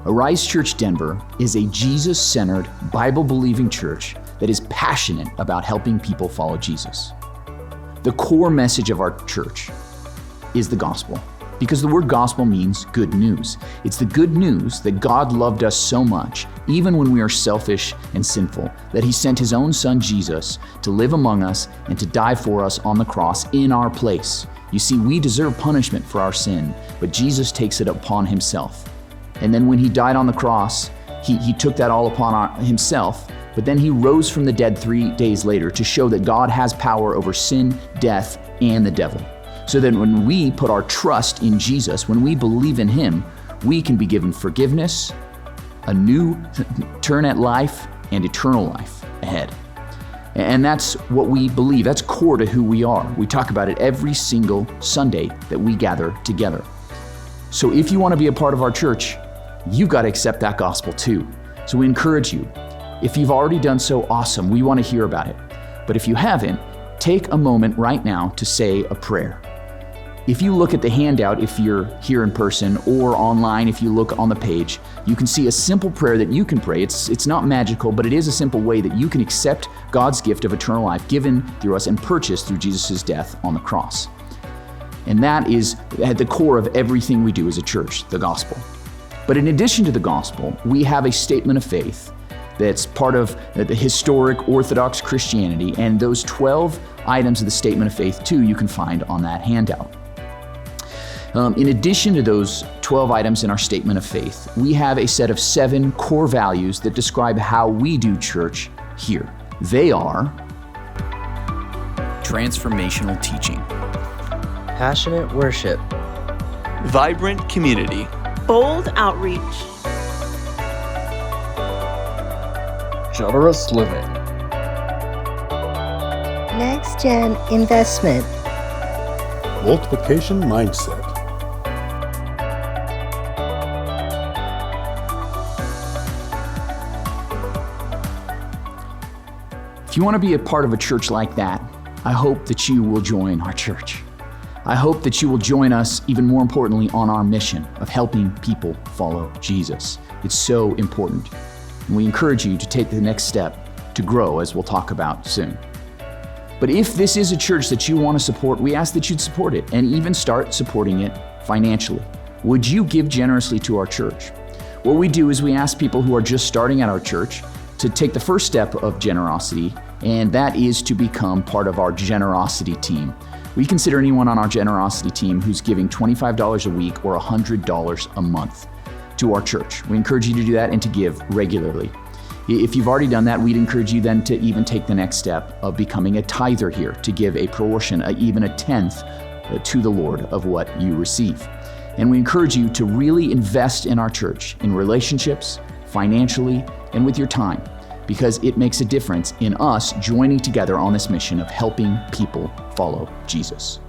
Arise Church Denver is a Jesus-centered, Bible-believing church that is passionate about helping people follow Jesus. The core message of our church is the gospel, because the word gospel means good news. It's the good news that God loved us so much, even when we are selfish and sinful, that He sent His own Son Jesus to live among us and to die for us on the cross in our place. You see, we deserve punishment for our sin, but Jesus takes it upon Himself. And then when He died on the cross, He took that all upon Himself, but then He rose from the dead 3 days later to show that God has power over sin, death, and the devil. So that when we put our trust in Jesus, when we believe in Him, we can be given forgiveness, a new turn at life, and eternal life ahead. And that's what we believe. That's core to who we are. We talk about it every single Sunday that we gather together. So if you want to be a part of our church, you've got to accept that gospel too. So we encourage you. If you've already done so, awesome. We want to hear about it. But if you haven't, take a moment right now to say a prayer. If you look at the handout, if you're here in person, or online, if you look on the page, you can see a simple prayer that you can pray. It's not magical, but it is a simple way that you can accept God's gift of eternal life given through us and purchased through Jesus' death on the cross. And that is at the core of everything we do as a church, the gospel. But in addition to the gospel, we have a statement of faith that's part of the historic Orthodox Christianity, and those 12 items of the statement of faith too you can find on that handout. In addition to those 12 items in our statement of faith, we have a set of 7 core values that describe how we do church here. They are transformational teaching, passionate worship, vibrant community, bold outreach, generous living, next-gen investment, multiplication mindset. If you want to be a part of a church like that, I hope that you will join our church. I hope that you will join us, even more importantly, on our mission of helping people follow Jesus. It's so important. And we encourage you to take the next step to grow, as we'll talk about soon. But if this is a church that you want to support, we ask that you'd support it and even start supporting it financially. Would you give generously to our church? What we do is we ask people who are just starting at our church to take the first step of generosity, and that is to become part of our generosity team. We consider anyone on our generosity team who's giving $25 a week or $100 a month to our church. We encourage you to do that and to give regularly. If you've already done that, we'd encourage you then to even take the next step of becoming a tither here, to give a portion, even a tenth to the Lord of what you receive. And we encourage you to really invest in our church, in relationships, financially, and with your time, because it makes a difference in us joining together on this mission of helping people follow Jesus.